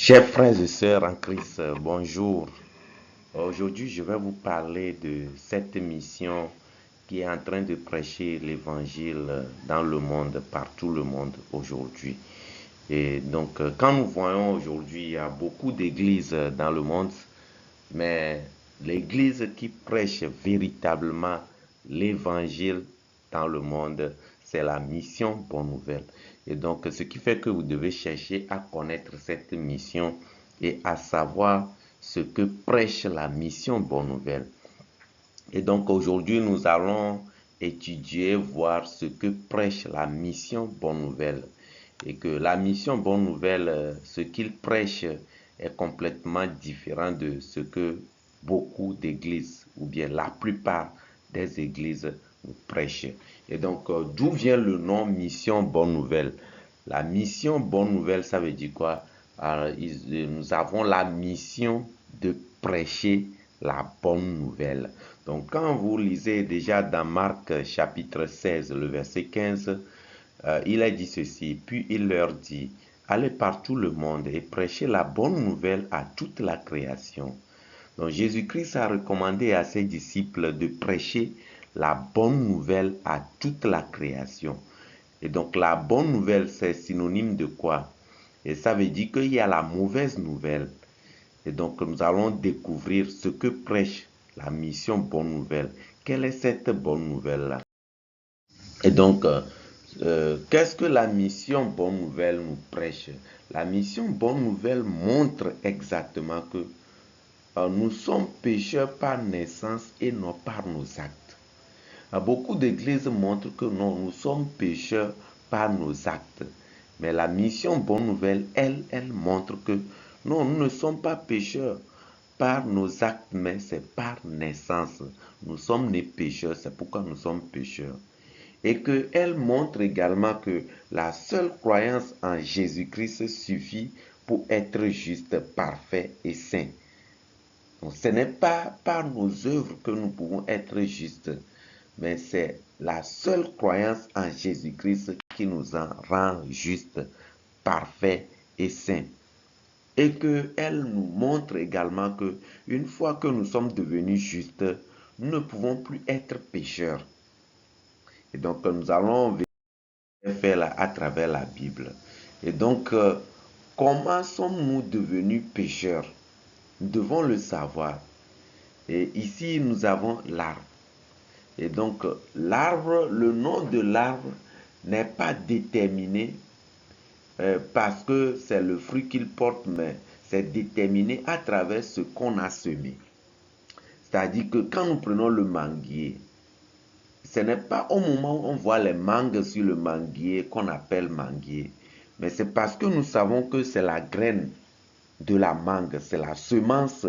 Chers frères et sœurs en Christ, bonjour. Aujourd'hui, je vais vous parler de cette mission qui est en train de prêcher l'évangile dans le monde, partout le monde aujourd'hui. Et donc, quand nous voyons aujourd'hui, il y a beaucoup d'églises dans le monde, mais l'église qui prêche véritablement l'évangile dans le monde, c'est la mission Bonne Nouvelle. Et donc, ce qui fait que vous devez chercher à connaître cette mission et à savoir ce que prêche la mission Bonne Nouvelle. Et donc, aujourd'hui, nous allons étudier, voir ce que prêche la mission Bonne Nouvelle. Et que la mission Bonne Nouvelle, ce qu'il prêche est complètement différent de ce que beaucoup d'églises, ou bien la plupart des églises nous prêchent. Et donc, d'où vient le nom mission Bonne Nouvelle? La mission Bonne Nouvelle, ça veut dire quoi? Nous avons la mission de prêcher la bonne nouvelle. Donc, quand vous lisez déjà dans Marc chapitre 16, le verset 15, il a dit ceci, puis il leur dit, allez par tout le monde et prêchez la bonne nouvelle à toute la création. Donc Jésus-Christ a recommandé à ses disciples de prêcher la bonne nouvelle à toute la création. Et donc la bonne nouvelle, c'est synonyme de quoi? Et ça veut dire qu'il y a la mauvaise nouvelle. Et donc nous allons découvrir ce que prêche la mission bonne nouvelle. Quelle est cette bonne nouvelle-là? Et donc, qu'est-ce que la mission Bonne Nouvelle nous prêche? La mission Bonne Nouvelle montre exactement que nous sommes pécheurs par naissance et non par nos actes. Beaucoup d'églises montrent que non, nous sommes pécheurs par nos actes. Mais la mission Bonne Nouvelle, elle montre que non, nous ne sommes pas pécheurs par nos actes, mais c'est par naissance. Nous sommes nés pécheurs, c'est pourquoi nous sommes pécheurs. Et qu'elle montre également que la seule croyance en Jésus-Christ suffit pour être juste, parfait et saint. Donc, ce n'est pas par nos œuvres que nous pouvons être justes, mais c'est la seule croyance en Jésus-Christ qui nous en rend justes, parfaits et saints. Et qu'elle nous montre également que une fois que nous sommes devenus justes, nous ne pouvons plus être pécheurs. Et donc, nous allons faire là à travers la Bible. Et donc, comment sommes-nous devenus pécheurs? Nous devons le savoir. Et ici, nous avons l'arbre. Et donc, l'arbre, le nom de l'arbre n'est pas déterminé parce que c'est le fruit qu'il porte, mais c'est déterminé à travers ce qu'on a semé. C'est-à-dire que quand nous prenons le manguier, ce n'est pas au moment où on voit les mangues sur le manguier qu'on appelle manguier, mais c'est parce que nous savons que c'est la graine de la mangue, c'est la semence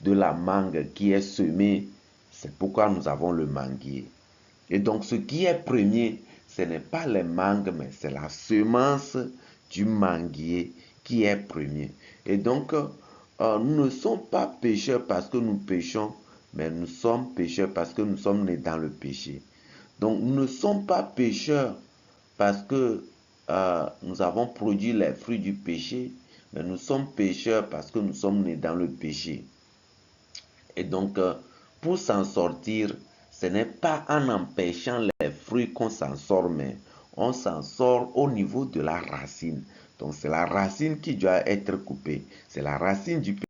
de la mangue qui est semée. C'est pourquoi nous avons le manguier. Et donc ce qui est premier, ce n'est pas les mangues, mais c'est la semence du manguier qui est premier. Et donc, nous ne sommes pas pécheurs parce que nous péchons, mais nous sommes pécheurs parce que nous sommes nés dans le péché. Donc, nous ne sommes pas pécheurs parce que nous avons produit les fruits du péché, mais nous sommes pécheurs parce que nous sommes nés dans le péché. Et donc, pour s'en sortir, ce n'est pas en empêchant les fruits qu'on s'en sort, mais on s'en sort au niveau de la racine. Donc, c'est la racine qui doit être coupée. C'est la racine du péché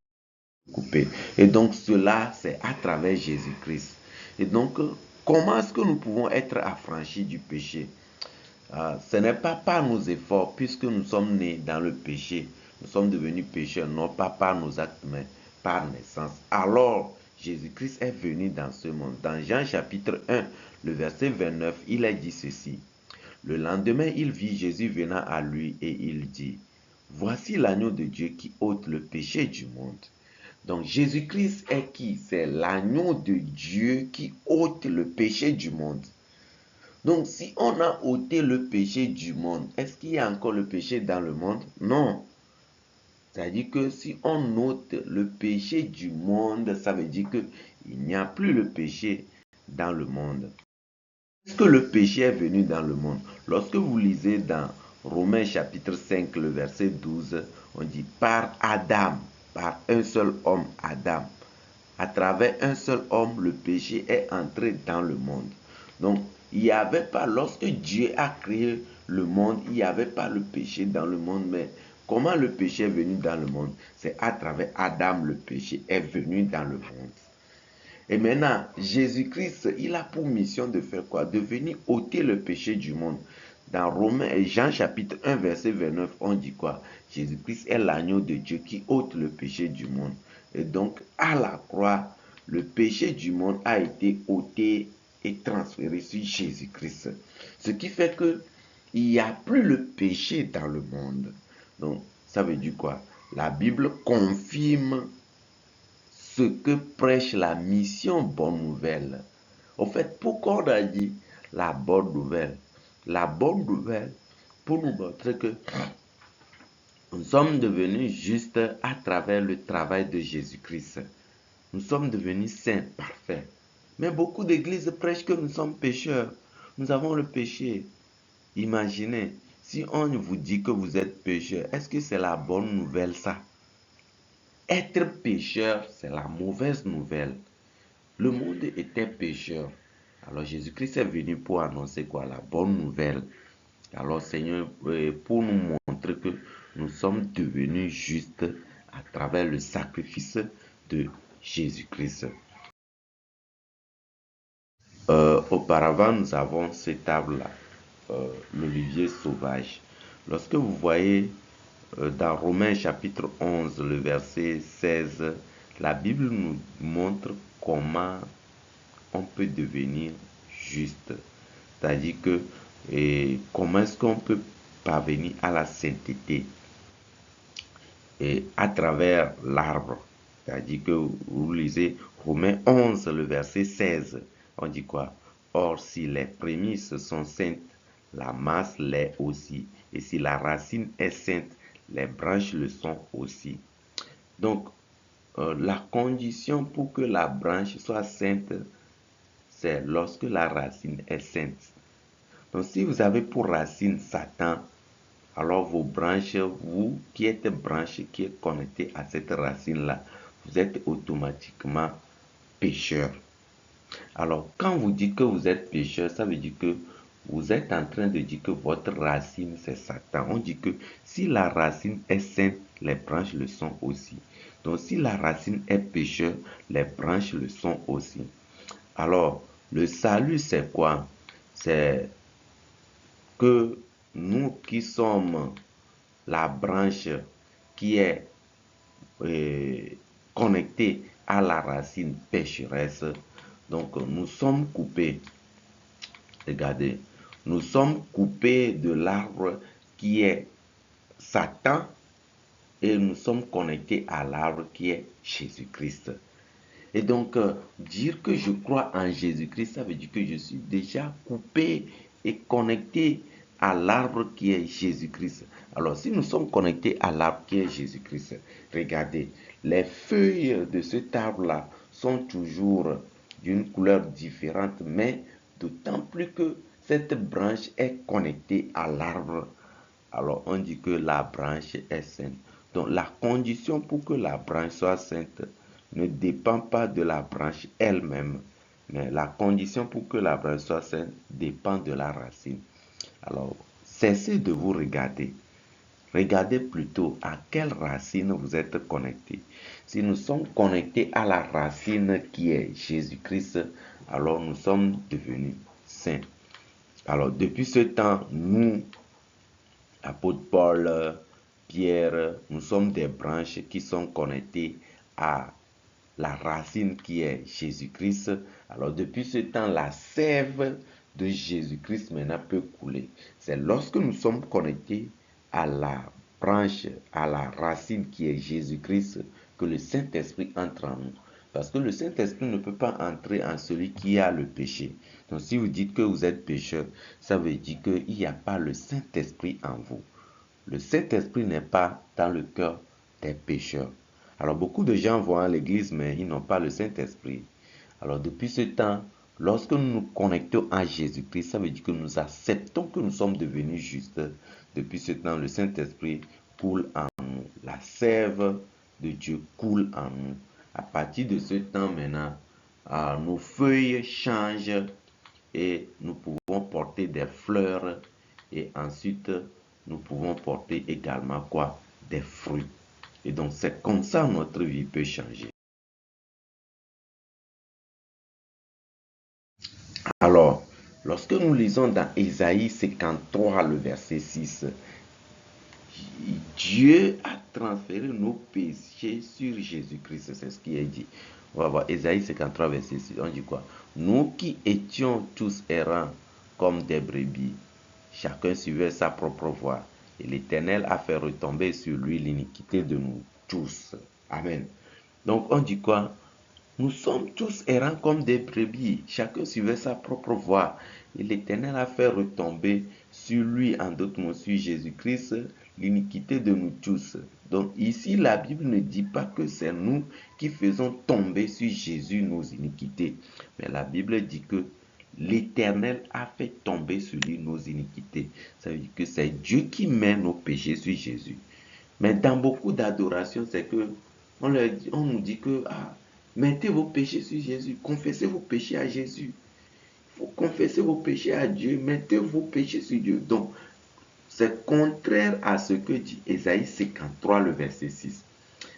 coupée. Et donc, cela, c'est à travers Jésus-Christ. Et donc, comment est-ce que nous pouvons être affranchis du péché? Ce n'est pas par nos efforts, puisque nous sommes nés dans le péché. Nous sommes devenus pécheurs, non pas par nos actes, mais par naissance. Alors, Jésus-Christ est venu dans ce monde. Dans Jean chapitre 1, le verset 29, il a dit ceci. Le lendemain, il vit Jésus venant à lui et il dit, voici l'agneau de Dieu qui ôte le péché du monde. Donc Jésus-Christ est qui? C'est l'agneau de Dieu qui ôte le péché du monde. Donc si on a ôté le péché du monde, est-ce qu'il y a encore le péché dans le monde? Non. C'est-à-dire que si on ôte le péché du monde, ça veut dire qu'il n'y a plus le péché dans le monde. Est-ce que le péché est venu dans le monde? Lorsque vous lisez dans Romains chapitre 5, le verset 12, on dit par Adam, par un seul homme, Adam. À travers un seul homme, le péché est entré dans le monde. Donc, il n'y avait pas, lorsque Dieu a créé le monde, il n'y avait pas le péché dans le monde, mais comment le péché est venu dans le monde? C'est à travers Adam, le péché est venu dans le monde. Et maintenant, Jésus-Christ, il a pour mission de faire quoi? De venir ôter le péché du monde. Dans Romains et Jean chapitre 1, verset 29, on dit quoi? Jésus-Christ est l'agneau de Dieu qui ôte le péché du monde. Et donc, à la croix, le péché du monde a été ôté et transféré sur Jésus-Christ. Ce qui fait que il n'y a plus le péché dans le monde. Donc, ça veut dire quoi? La Bible confirme ce que prêche la mission bonne nouvelle. En fait, pourquoi on a dit la bonne nouvelle? La bonne nouvelle pour nous montrer que nous sommes devenus justes à travers le travail de Jésus-Christ. Nous sommes devenus saints, parfaits. Mais beaucoup d'églises prêchent que nous sommes pécheurs. Nous avons le péché. Imaginez, si on vous dit que vous êtes pécheur, est-ce que c'est la bonne nouvelle ça? Être pécheur, c'est la mauvaise nouvelle. Le monde était pécheur. Alors Jésus-Christ est venu pour annoncer quoi? La bonne nouvelle. Alors Seigneur, pour nous montrer que nous sommes devenus justes à travers le sacrifice de Jésus-Christ. Auparavant, nous avons cette table-là, l'olivier sauvage. Lorsque vous voyez dans Romains chapitre 11, le verset 16, la Bible nous montre comment on peut devenir juste. C'est-à-dire que comment est-ce qu'on peut parvenir à la sainteté et à travers l'arbre. C'est-à-dire que vous lisez Romains 11, le verset 16. On dit quoi? Or, si les prémices sont saintes, la masse l'est aussi. Et si la racine est sainte, les branches le sont aussi. Donc, la condition pour que la branche soit sainte, c'est lorsque la racine est sainte. Donc, si vous avez pour racine Satan, alors vos branches, vous qui êtes branche, qui êtes connecté à cette racine-là, vous êtes automatiquement pécheur. Alors, quand vous dites que vous êtes pécheur, ça veut dire que vous êtes en train de dire que votre racine, c'est Satan. On dit que si la racine est sainte, les branches le sont aussi. Donc, si la racine est pécheur, les branches le sont aussi. Alors, le salut, c'est quoi? C'est que nous qui sommes la branche qui est connectée à la racine pécheresse, donc nous sommes coupés. Regardez, nous sommes coupés de l'arbre qui est Satan et nous sommes connectés à l'arbre qui est Jésus-Christ. Et donc, dire que je crois en Jésus-Christ, ça veut dire que je suis déjà coupé et connecté à l'arbre qui est Jésus-Christ. Alors, si nous sommes connectés à l'arbre qui est Jésus-Christ, regardez, les feuilles de cet arbre-là sont toujours d'une couleur différente, mais d'autant plus que cette branche est connectée à l'arbre. Alors, on dit que la branche est sainte. Donc, la condition pour que la branche soit sainte ne dépend pas de la branche elle-même, mais la condition pour que la branche soit sainte dépend de la racine. Alors, cessez de vous regarder. Regardez plutôt à quelle racine vous êtes connecté. Si nous sommes connectés à la racine qui est Jésus-Christ, alors nous sommes devenus saints. Alors, depuis ce temps, nous, apôtre Paul, Pierre, nous sommes des branches qui sont connectées à la racine qui est Jésus-Christ. Alors depuis ce temps, la sève de Jésus-Christ maintenant peut couler. C'est lorsque nous sommes connectés à la branche, à la racine qui est Jésus-Christ, que le Saint-Esprit entre en nous. Parce que le Saint-Esprit ne peut pas entrer en celui qui a le péché. Donc si vous dites que vous êtes pécheur, ça veut dire qu'il n'y a pas le Saint-Esprit en vous. Le Saint-Esprit n'est pas dans le cœur des pécheurs. Alors beaucoup de gens vont à l'église, mais ils n'ont pas le Saint-Esprit. Alors depuis ce temps, lorsque nous nous connectons à Jésus-Christ, ça veut dire que nous acceptons que nous sommes devenus justes. Depuis ce temps, le Saint-Esprit coule en nous. La sève de Dieu coule en nous. À partir de ce temps maintenant, nos feuilles changent et nous pouvons porter des fleurs et ensuite nous pouvons porter également quoi? Des fruits. Et donc c'est comme ça notre vie peut changer. Alors, lorsque nous lisons dans Ésaïe 53, le verset 6, Dieu a transféré nos péchés sur Jésus-Christ, c'est ce qui est dit. On va voir Ésaïe 53, verset 6, on dit quoi? Nous qui étions tous errants comme des brebis, chacun suivait sa propre voie, et l'Éternel a fait retomber sur lui l'iniquité de nous tous. Amen. Donc on dit quoi? Nous sommes tous errants comme des brebis, chacun suivait sa propre voie, et l'Éternel a fait retomber sur lui, en d'autres mots, sur Jésus-Christ, l'iniquité de nous tous. Donc ici, la Bible ne dit pas que c'est nous qui faisons tomber sur Jésus nos iniquités, mais la Bible dit que l'Éternel a fait tomber sur lui nos iniquités. Ça veut dire que c'est Dieu qui met nos péchés sur Jésus. Mais dans beaucoup d'adorations, c'est que on nous dit que mettez vos péchés sur Jésus, confessez vos péchés à Jésus. Il faut confesser vos péchés à Dieu, mettez vos péchés sur Dieu. Donc, c'est contraire à ce que dit Ésaïe 53, le verset 6.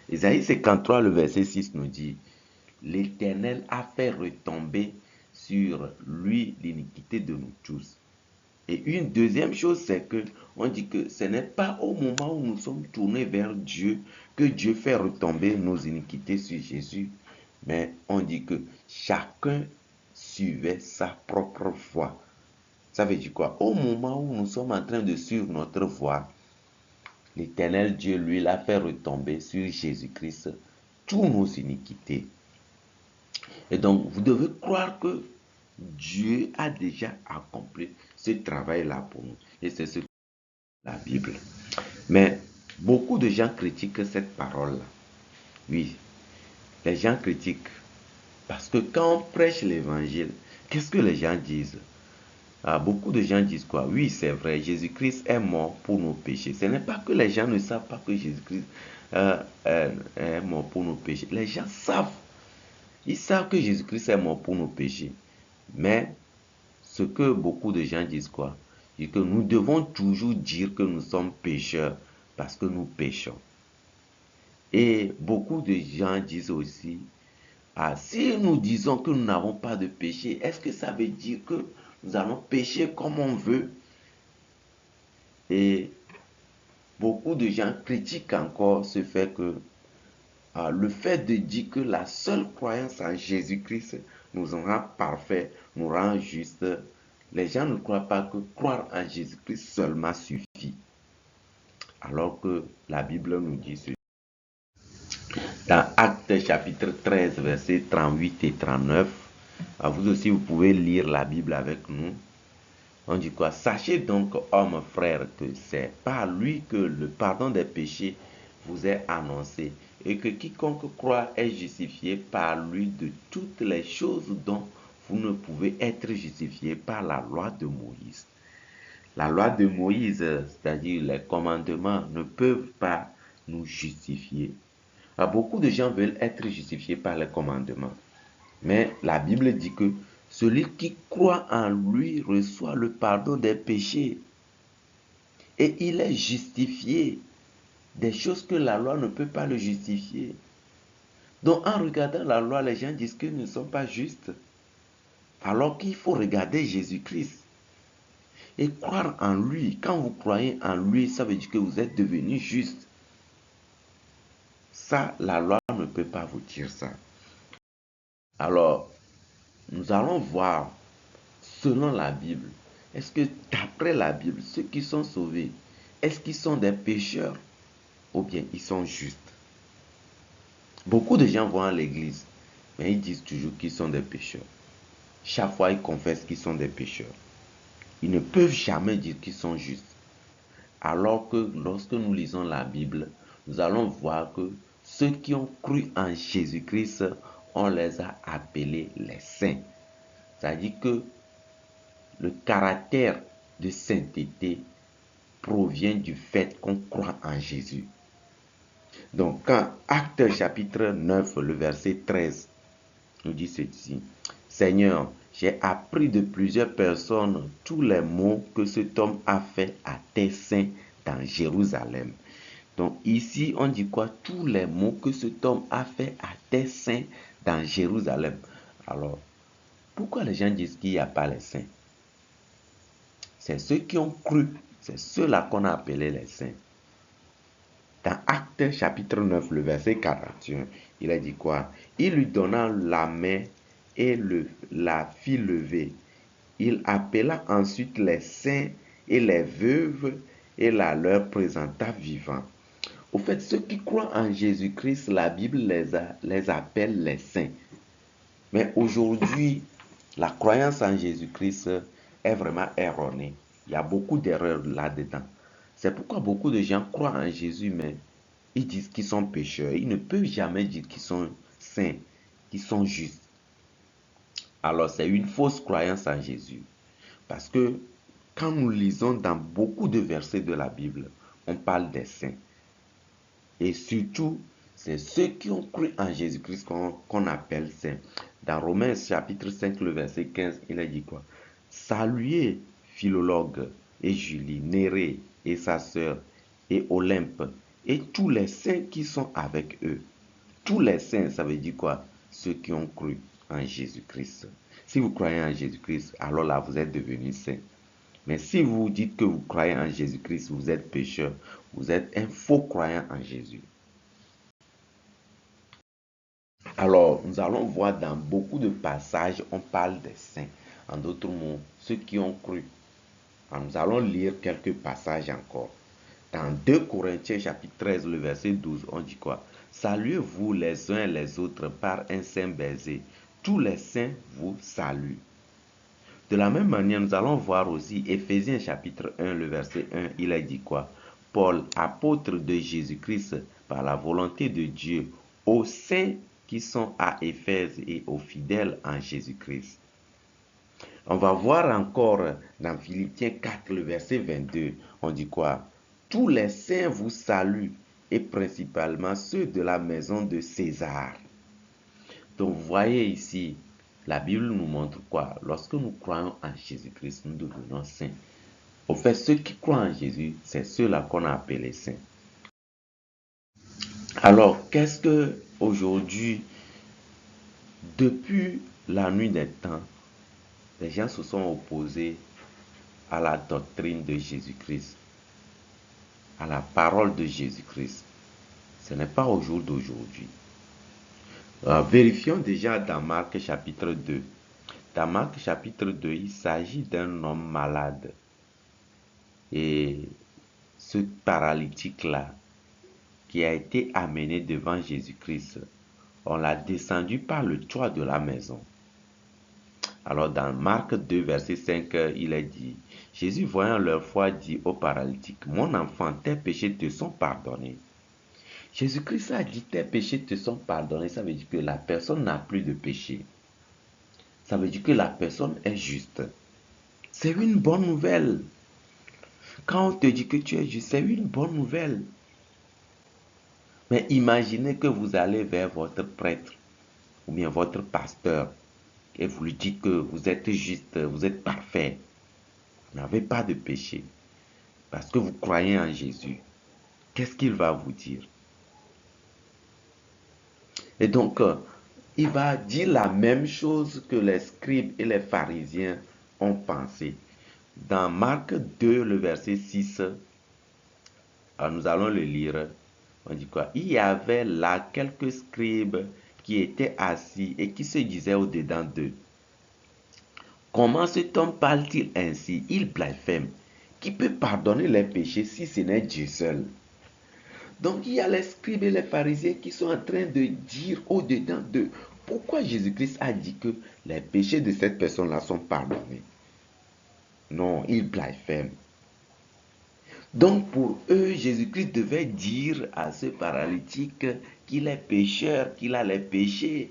Ésaïe 53, le verset 6 nous dit, l'Éternel a fait retomber sur lui l'iniquité de nous tous. Et une deuxième chose, c'est que on dit que ce n'est pas au moment où nous sommes tournés vers Dieu que Dieu fait retomber nos iniquités sur Jésus, mais on dit que chacun suivait sa propre voie. Ça veut dire quoi? Au moment où nous sommes en train de suivre notre voie, l'Éternel Dieu, lui, l'a fait retomber sur Jésus-Christ toutes nos iniquités. Et donc, vous devez croire que Dieu a déjà accompli ce travail-là pour nous. Et c'est ce que la Bible. Mais beaucoup de gens critiquent cette parole-là. Oui, les gens critiquent. Parce que quand on prêche l'évangile, qu'est-ce que les gens disent? Beaucoup de gens disent quoi? Oui, c'est vrai, Jésus-Christ est mort pour nos péchés. Ce n'est pas que les gens ne savent pas que Jésus-Christ est mort pour nos péchés. Les gens savent. Ils savent que Jésus-Christ est mort pour nos péchés. Mais ce que beaucoup de gens disent quoi? C'est que nous devons toujours dire que nous sommes pécheurs parce que nous péchons. Et beaucoup de gens disent aussi, si nous disons que nous n'avons pas de péché, est-ce que ça veut dire que nous allons pécher comme on veut? Et beaucoup de gens critiquent encore ce fait que le fait de dire que la seule croyance en Jésus-Christ nous rend parfaits, nous rend justes. Les gens ne croient pas que croire en Jésus-Christ seulement suffit. Alors que la Bible nous dit ceci. Dans Actes chapitre 13, versets 38 et 39, vous aussi vous pouvez lire la Bible avec nous. On dit quoi? Sachez donc, hommes frères, que c'est par lui que le pardon des péchés vous est annoncé, et que quiconque croit est justifié par lui de toutes les choses dont vous ne pouvez être justifié par la loi de Moïse. La loi de Moïse, c'est-à-dire les commandements, ne peuvent pas nous justifier. Beaucoup de gens veulent être justifiés par les commandements. Mais la Bible dit que celui qui croit en lui reçoit le pardon des péchés. Et il est justifié des choses que la loi ne peut pas le justifier. Donc en regardant la loi, les gens disent qu'ils ne sont pas justes. Alors qu'il faut regarder Jésus-Christ et croire en lui. Quand vous croyez en lui, ça veut dire que vous êtes devenu juste. Ça, la loi ne peut pas vous dire ça. Alors, nous allons voir, selon la Bible, est-ce que d'après la Bible, ceux qui sont sauvés, est-ce qu'ils sont des pécheurs ou bien ils sont justes? Beaucoup de gens vont à l'église, mais ils disent toujours qu'ils sont des pécheurs. Chaque fois, ils confessent qu'ils sont des pécheurs. Ils ne peuvent jamais dire qu'ils sont justes. Alors que lorsque nous lisons la Bible, nous allons voir que ceux qui ont cru en Jésus-Christ, on les a appelés les saints. C'est-à-dire que le caractère de sainteté provient du fait qu'on croit en Jésus. Donc, quand Actes chapitre 9, le verset 13, nous dit ceci. Seigneur, j'ai appris de plusieurs personnes tous les maux que cet homme a fait à tes saints dans Jérusalem. Donc ici, on dit quoi? Tous les maux que cet homme a fait à tes saints dans Jérusalem. Alors, pourquoi les gens disent qu'il n'y a pas les saints? C'est ceux qui ont cru, c'est ceux-là qu'on a appelés les saints. Dans Actes chapitre 9, le verset 41, il a dit quoi? Il lui donna la main et la fit lever. Il appela ensuite les saints et les veuves et la leur présenta vivants. Au fait, ceux qui croient en Jésus-Christ, la Bible les appelle les saints. Mais aujourd'hui, la croyance en Jésus-Christ est vraiment erronée. Il y a beaucoup d'erreurs là-dedans. C'est pourquoi beaucoup de gens croient en Jésus, mais ils disent qu'ils sont pécheurs. Ils ne peuvent jamais dire qu'ils sont saints, qu'ils sont justes. Alors, c'est une fausse croyance en Jésus. Parce que quand nous lisons dans beaucoup de versets de la Bible, on parle des saints. Et surtout, c'est ceux qui ont cru en Jésus-Christ qu'on appelle saints. Dans Romains chapitre 5, le verset 15, il a dit quoi? Saluez Philologue et Julie, Nérée et sa sœur, et Olympe, et tous les saints qui sont avec eux. Tous les saints, ça veut dire quoi? Ceux qui ont cru en Jésus-Christ. Si vous croyez en Jésus-Christ, alors là, vous êtes devenus saints. Mais si vous dites que vous croyez en Jésus-Christ, vous êtes pécheur, vous êtes un faux croyant en Jésus. Alors, nous allons voir dans beaucoup de passages, on parle des saints. En d'autres mots, ceux qui ont cru. Alors, nous allons lire quelques passages encore. Dans 2 Corinthiens chapitre 13, le verset 12, on dit quoi? Saluez-vous les uns et les autres par un saint baiser. Tous les saints vous saluent. De la même manière, nous allons voir aussi Éphésiens chapitre 1, le verset 1, il a dit quoi? Paul, apôtre de Jésus-Christ, par la volonté de Dieu, aux saints qui sont à Éphèse et aux fidèles en Jésus-Christ. On va voir encore dans Philippiens 4, le verset 22, on dit quoi? Tous les saints vous saluent, et principalement ceux de la maison de César. Donc, vous voyez ici, la Bible nous montre quoi? Lorsque nous croyons en Jésus-Christ, nous devenons saints. Au fait, ceux qui croient en Jésus, c'est ceux-là qu'on a appelés saints. Alors, qu'est-ce que aujourd'hui, depuis la nuit des temps, les gens se sont opposés à la doctrine de Jésus-Christ, à la parole de Jésus-Christ? Ce n'est pas au jour d'aujourd'hui. Vérifions déjà dans Marc chapitre 2. Dans Marc chapitre 2, il s'agit d'un homme malade. Et ce paralytique-là, qui a été amené devant Jésus-Christ, on l'a descendu par le toit de la maison. Alors dans Marc 2, verset 5, il est dit, Jésus voyant leur foi dit au paralytique, mon enfant, tes péchés te sont pardonnés. Jésus-Christ a dit, tes péchés te sont pardonnés. Ça veut dire que la personne n'a plus de péché. Ça veut dire que la personne est juste. C'est une bonne nouvelle. Quand on te dit que tu es juste, c'est une bonne nouvelle. Mais imaginez que vous allez vers votre prêtre ou bien votre pasteur et vous lui dites que vous êtes juste, vous êtes parfait. Vous n'avez pas de péché parce que vous croyez en Jésus. Qu'est-ce qu'il va vous dire? Et donc, il va dire la même chose que les scribes et les pharisiens ont pensé. Dans Marc 2, le verset 6, alors nous allons le lire. On dit quoi? Il y avait là quelques scribes qui étaient assis et qui se disaient au-dedans d'eux. Comment cet homme parle-t-il ainsi? Il blasphème. Qui peut pardonner les péchés si ce n'est Dieu seul? Donc il y a les scribes et les pharisiens qui sont en train de dire au-dedans d'eux. Pourquoi Jésus-Christ a dit que les péchés de cette personne-là sont pardonnés? Non, il blasphème. Donc pour eux, Jésus-Christ devait dire à ce paralytique qu'il est pécheur, qu'il a les péchés.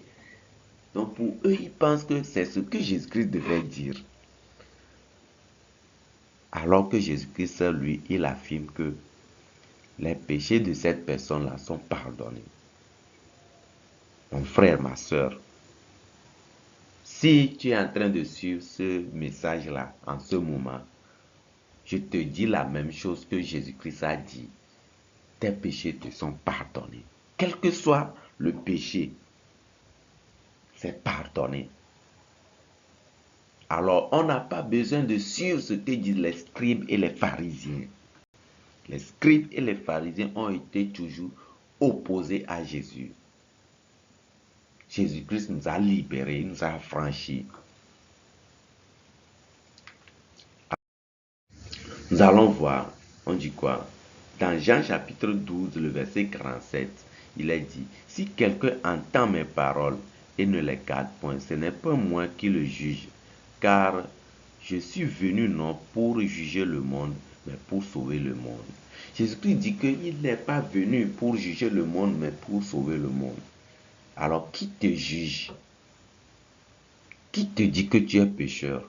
Donc pour eux, ils pensent que c'est ce que Jésus-Christ devait dire. Alors que Jésus-Christ, lui, il affirme que les péchés de cette personne-là sont pardonnés. Mon frère, ma soeur, si tu es en train de suivre ce message-là en ce moment, je te dis la même chose que Jésus-Christ a dit. Tes péchés te sont pardonnés. Quel que soit le péché, c'est pardonné. Alors, on n'a pas besoin de suivre ce que disent les scribes et les pharisiens. Les scribes et les pharisiens ont été toujours opposés à Jésus. Jésus-Christ nous a libérés, nous a affranchis. Nous allons voir, on dit quoi? Dans Jean chapitre 12, le verset 47, il est dit, si quelqu'un entend mes paroles et ne les garde point, ce n'est pas moi qui le juge, car je suis venu non pour juger le monde, mais pour sauver le monde. Jésus-Christ dit qu'il n'est pas venu pour juger le monde, mais pour sauver le monde. Alors, qui te juge? Qui te dit que tu es pécheur?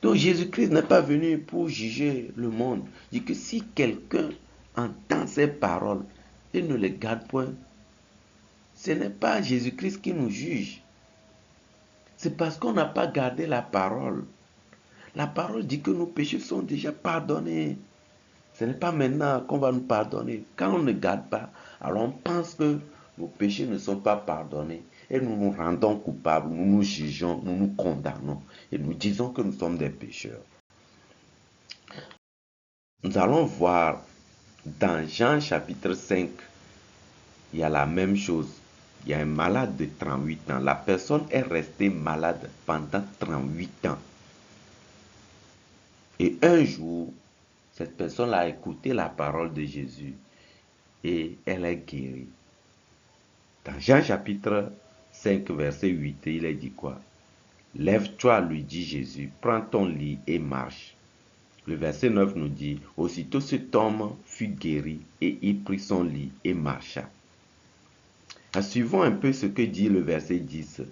Donc, Jésus-Christ n'est pas venu pour juger le monde. Il dit que si quelqu'un entend ces paroles et ne les garde point, ce n'est pas Jésus-Christ qui nous juge. C'est parce qu'on n'a pas gardé la parole. La parole dit que nos péchés sont déjà pardonnés. Ce n'est pas maintenant qu'on va nous pardonner. Quand on ne garde pas, alors on pense que nos péchés ne sont pas pardonnés. Et nous nous rendons coupables, nous nous jugeons, nous nous condamnons. Et nous disons que nous sommes des pécheurs. Nous allons voir dans Jean chapitre 5, il y a la même chose. Il y a un malade de 38 ans. La personne est restée malade pendant 38 ans. Et un jour, cette personne a écouté la parole de Jésus et elle est guérie. Dans Jean chapitre 5, verset 8, il est dit quoi? Lève-toi, lui dit Jésus, prends ton lit et marche. Le verset 9 nous dit, aussitôt cet homme fut guéri et il prit son lit et marcha. Suivons un peu ce que dit le verset 10.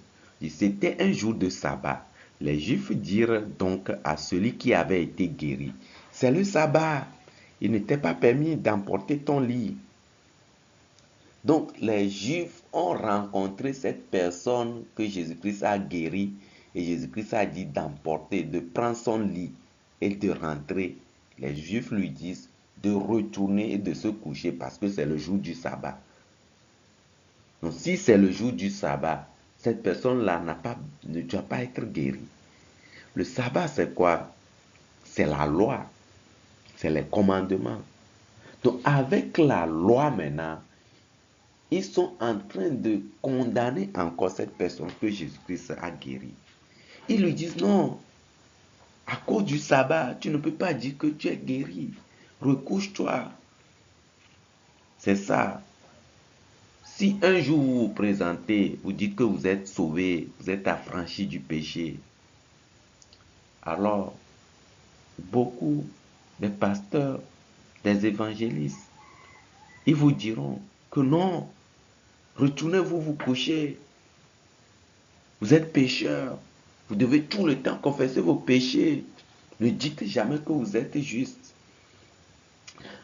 C'était un jour de sabbat. Les Juifs dirent donc à celui qui avait été guéri, c'est le sabbat. Il n'était pas permis d'emporter ton lit. Donc les Juifs ont rencontré cette personne que Jésus-Christ a guérie et Jésus-Christ a dit d'emporter, de prendre son lit et de rentrer. Les Juifs lui disent de retourner et de se coucher parce que c'est le jour du sabbat. Donc si c'est le jour du sabbat, cette personne-là ne doit pas être guérie. Le sabbat, c'est quoi? C'est la loi, c'est les commandements. Donc avec la loi maintenant, ils sont en train de condamner encore cette personne que Jésus-Christ a guérie. Ils lui disent non, à cause du sabbat, tu ne peux pas dire que tu es guéri. Recouche-toi. C'est ça. Si un jour vous vous présentez, vous dites que vous êtes sauvé, vous êtes affranchi du péché, alors beaucoup des pasteurs, des évangélistes, ils vous diront que non, retournez-vous vous coucher. Vous êtes pécheur. Vous devez tout le temps confesser vos péchés. Ne dites jamais que vous êtes juste.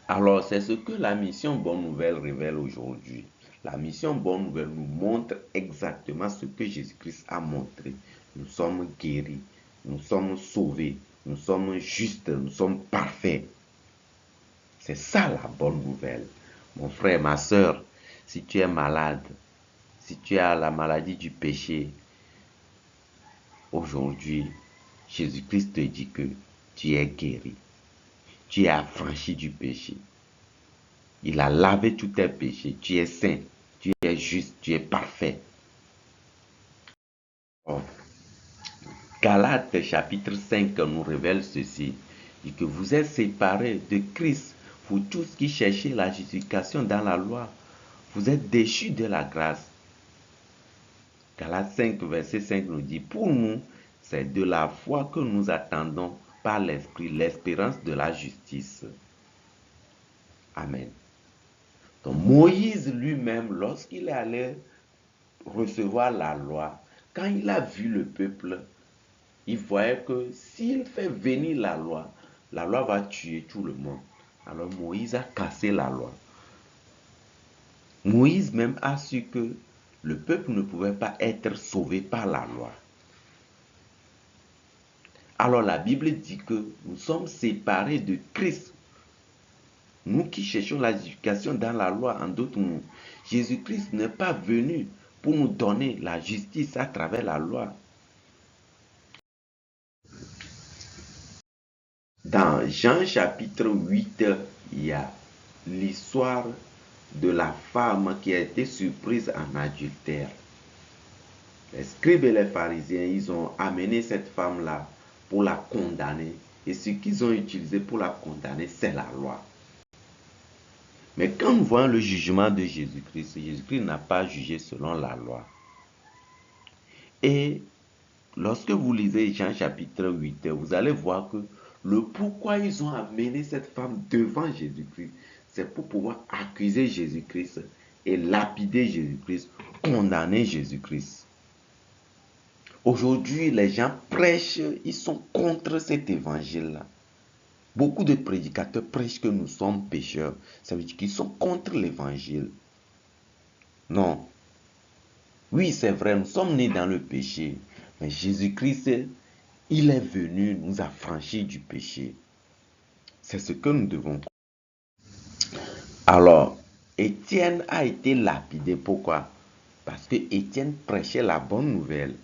Alors, c'est ce que la mission Bonne Nouvelle révèle aujourd'hui. La mission Bonne Nouvelle nous montre exactement ce que Jésus-Christ a montré. Nous sommes guéris, nous sommes sauvés, nous sommes justes, nous sommes parfaits. C'est ça la bonne nouvelle. Mon frère, ma soeur, si tu es malade, si tu as la maladie du péché, aujourd'hui, Jésus-Christ te dit que tu es guéri. Tu es affranchi du péché. Il a lavé tous tes péchés. Tu es saint, tu es juste, tu es parfait. Oh. Galates chapitre 5 nous révèle ceci. Dit que vous êtes séparés de Christ, vous tous qui cherchez la justification dans la loi. Vous êtes déchus de la grâce. Galates 5, verset 5 nous dit, pour nous, c'est de la foi que nous attendons par l'Esprit, l'espérance de la justice. Amen. Donc Moïse lui-même, lorsqu'il est allé recevoir la loi, quand il a vu le peuple, il voyait que s'il fait venir la loi va tuer tout le monde. Alors Moïse a cassé la loi. Moïse même a su que le peuple ne pouvait pas être sauvé par la loi. Alors la Bible dit que nous sommes séparés de Christ. Nous qui cherchons la justification dans la loi, en d'autres mots, Jésus-Christ n'est pas venu pour nous donner la justice à travers la loi. Dans Jean chapitre 8, il y a l'histoire de la femme qui a été surprise en adultère. Les scribes et les pharisiens, ils ont amené cette femme-là pour la condamner. Et ce qu'ils ont utilisé pour la condamner, c'est la loi. Mais quand nous voyons le jugement de Jésus-Christ, Jésus-Christ n'a pas jugé selon la loi. Et lorsque vous lisez Jean chapitre 8, vous allez voir que le pourquoi ils ont amené cette femme devant Jésus-Christ, c'est pour pouvoir accuser Jésus-Christ et lapider Jésus-Christ, condamner Jésus-Christ. Aujourd'hui, les gens prêchent, ils sont contre cet évangile-là. Beaucoup de prédicateurs prêchent que nous sommes pécheurs. Ça veut dire qu'ils sont contre l'évangile. Non. Oui, c'est vrai, nous sommes nés dans le péché. Mais Jésus-Christ, il est venu nous affranchir du péché. C'est ce que nous devons. Alors, Étienne a été lapidé. Pourquoi? Parce que Étienne prêchait la bonne nouvelle.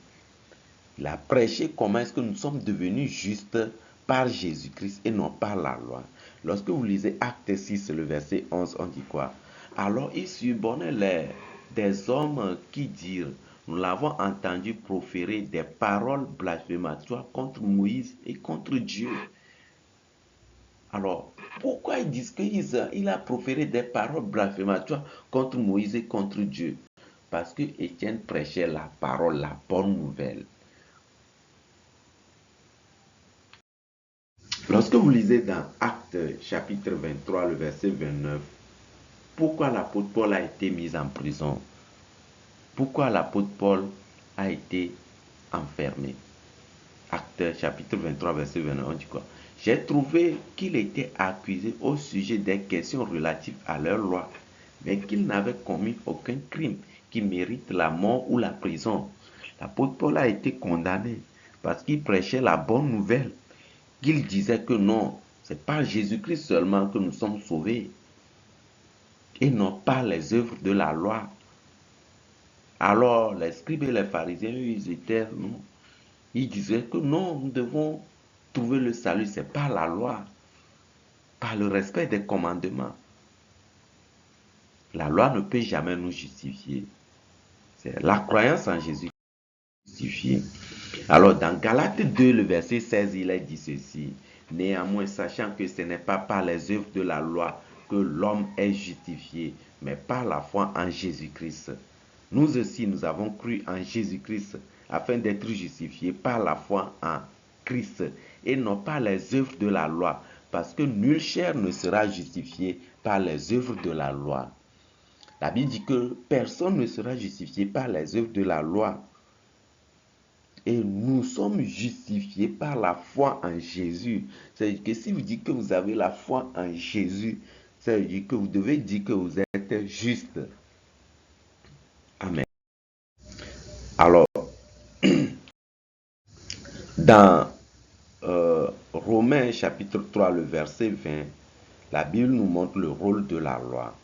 Il a prêché comment est-ce que nous sommes devenus justes par Jésus-Christ et non par la loi. Lorsque vous lisez Acte 6, le verset 11, on dit quoi? Alors il subornait des hommes qui dirent, nous l'avons entendu proférer des paroles blasphématoires contre Moïse et contre Dieu. Alors, pourquoi ils disent qu'il a proféré des paroles blasphématoires contre Moïse et contre Dieu? Parce que Étienne prêchait la parole, la bonne nouvelle. Lorsque vous lisez dans Actes chapitre 23, le verset 29, pourquoi l'apôtre Paul a été mis en prison? Pourquoi l'apôtre Paul a été enfermé? Actes chapitre 23, verset 29, on dit quoi? J'ai trouvé qu'il était accusé au sujet des questions relatives à leur loi, mais qu'il n'avait commis aucun crime qui mérite la mort ou la prison. L'apôtre Paul a été condamné parce qu'il prêchait la bonne nouvelle. Il disait que non, c'est par Jésus-Christ seulement que nous sommes sauvés et non pas les œuvres de la loi. Alors les scribes et les pharisiens, ils étaient, non, ils disaient que non, nous devons trouver le salut, c'est par la loi, par le respect des commandements. La loi ne peut jamais nous justifier. C'est la croyance en Jésus qui nous justifie. Alors dans Galates 2, le verset 16, il est dit ceci. Néanmoins, sachant que ce n'est pas par les œuvres de la loi que l'homme est justifié, mais par la foi en Jésus-Christ. Nous aussi, nous avons cru en Jésus-Christ afin d'être justifiés par la foi en Christ et non par les œuvres de la loi, parce que nulle chair ne sera justifiée par les œuvres de la loi. La Bible dit que personne ne sera justifié par les œuvres de la loi. Et nous sommes justifiés par la foi en Jésus. C'est-à-dire que si vous dites que vous avez la foi en Jésus, ça veut dire que vous devez dire que vous êtes juste. Amen. Alors, dans Romains chapitre 3, le verset 20, la Bible nous montre le rôle de la loi.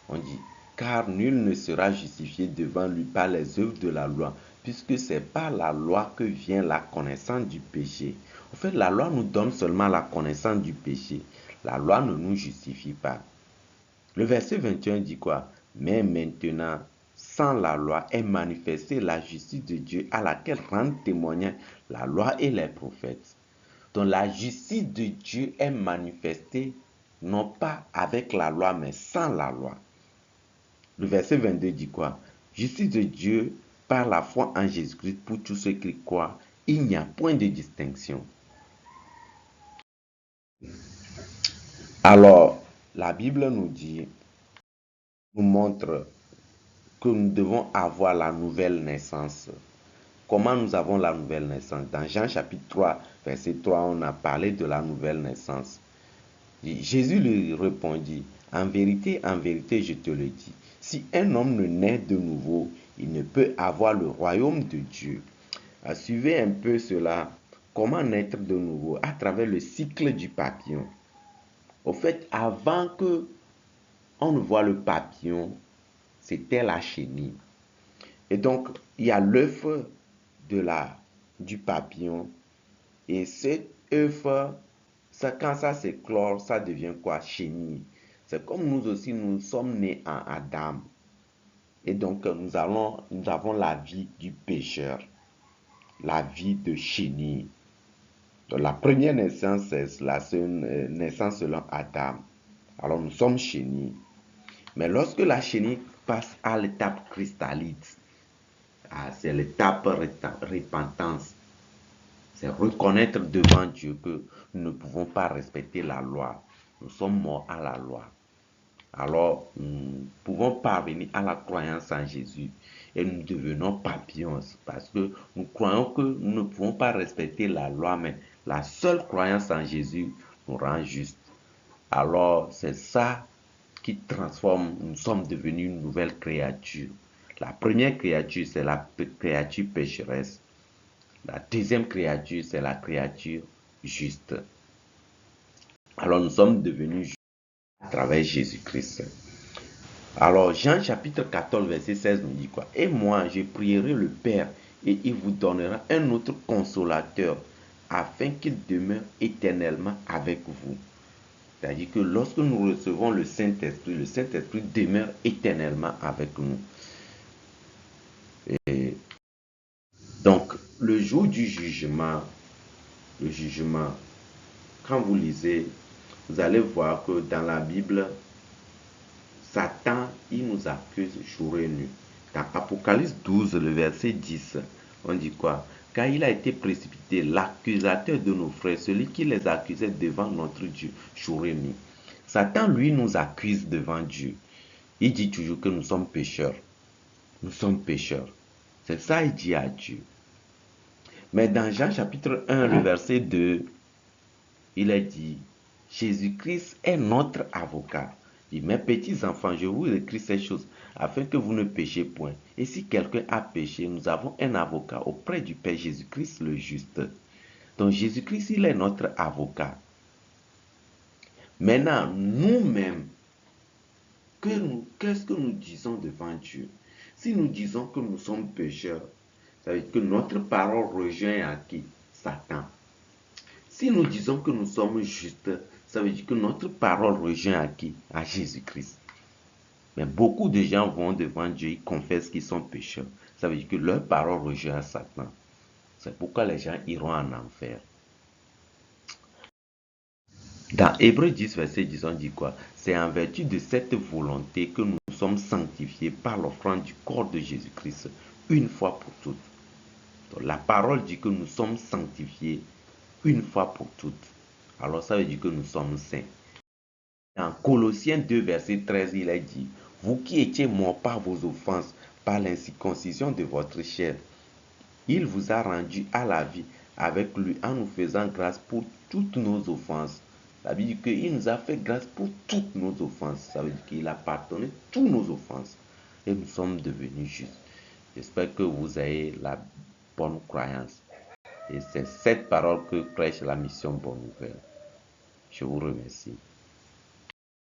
On dit, car nul ne sera justifié devant lui par les œuvres de la loi, puisque c'est par la loi que vient la connaissance du péché. En fait, la loi nous donne seulement la connaissance du péché. La loi ne nous justifie pas. Le verset 21 dit quoi? Mais maintenant, sans la loi est manifestée la justice de Dieu à laquelle rendent témoignage la loi et les prophètes. Donc la justice de Dieu est manifestée non pas avec la loi, mais sans la loi. Le verset 22 dit quoi? Justice de Dieu par la foi en Jésus-Christ pour tous ceux qui croient. Il n'y a point de distinction. Alors, la Bible nous montre que nous devons avoir la nouvelle naissance. comment nous avons la nouvelle naissance. Dans Jean chapitre 3, verset 3, on a parlé de la nouvelle naissance. Jésus lui répondit, en vérité, je te le dis, si un homme ne naît de nouveau, il ne peut avoir le royaume de Dieu. Suivez un peu cela. Comment naître de nouveau? À travers le cycle du papillon. Au fait, avant que on ne voit le papillon, c'était la chenille. Et donc, il y a l'œuf du papillon. Et cet œuf, quand ça s'éclore, ça devient quoi? Chenille. C'est comme nous aussi, nous sommes nés en Adam. Et donc, nous avons la vie du pécheur, la vie de chenille. Donc, la première naissance, c'est la naissance selon Adam. Alors, nous sommes chenilles. Mais lorsque la chenille passe à l'étape cristallite, c'est l'étape repentance. C'est reconnaître devant Dieu que nous ne pouvons pas respecter la loi. Nous sommes morts à la loi. Alors, nous pouvons parvenir à la croyance en Jésus et nous devenons papillons parce que nous croyons que nous ne pouvons pas respecter la loi, mais la seule croyance en Jésus nous rend justes. Alors, c'est ça qui transforme, nous sommes devenus une nouvelle créature. La première créature, c'est la créature pécheresse. La deuxième créature, c'est la créature juste. Alors, nous sommes devenus justes à travers Jésus-Christ. Alors, Jean chapitre 14, verset 16 nous dit quoi? Et moi, je prierai le Père et il vous donnera un autre consolateur afin qu'il demeure éternellement avec vous. C'est-à-dire que lorsque nous recevons le Saint-Esprit demeure éternellement avec nous. Et donc, le jour du jugement, quand vous lisez, vous allez voir que dans la Bible, Satan, il nous accuse jour et nuit. Dans Apocalypse 12, le verset 10, on dit quoi? Car il a été précipité, l'accusateur de nos frères, celui qui les accusait devant notre Dieu jour et nuit. Satan, lui, nous accuse devant Dieu. Il dit toujours que nous sommes pécheurs. Nous sommes pécheurs. C'est ça, il dit à Dieu. Mais dans Jean chapitre 1, le verset 2, il a dit, Jésus-Christ est notre avocat. Il dit, mes petits enfants, je vous écris ces choses afin que vous ne péchiez point. Et si quelqu'un a péché, nous avons un avocat auprès du Père Jésus-Christ le juste. Donc Jésus-Christ, il est notre avocat. Maintenant, nous-mêmes, qu'est-ce que nous disons devant Dieu? Si nous disons que nous sommes pécheurs, ça veut dire que notre parole rejoint à qui? Satan. Si nous disons que nous sommes justes, ça veut dire que notre parole rejoint à qui? À Jésus-Christ. Mais beaucoup de gens vont devant Dieu, ils confessent qu'ils sont pécheurs. Ça veut dire que leur parole rejoint à Satan. C'est pourquoi les gens iront en enfer. Dans Hébreux 10, verset 10, on dit quoi? C'est en vertu de cette volonté que nous sommes sanctifiés par l'offrande du corps de Jésus-Christ, une fois pour toutes. Donc, la parole dit que nous sommes sanctifiés une fois pour toutes. Alors ça veut dire que nous sommes saints. Dans Colossiens 2, verset 13, il a dit, vous qui étiez morts par vos offenses, par l'incirconcision de votre chair, il vous a rendu à la vie avec lui en nous faisant grâce pour toutes nos offenses. Ça veut dire qu'il nous a fait grâce pour toutes nos offenses. Ça veut dire qu'il a pardonné toutes nos offenses. Et nous sommes devenus justes. J'espère que vous avez la bonne croyance. Et c'est cette parole que prêche la mission Bonne Nouvelle. Je vous remercie.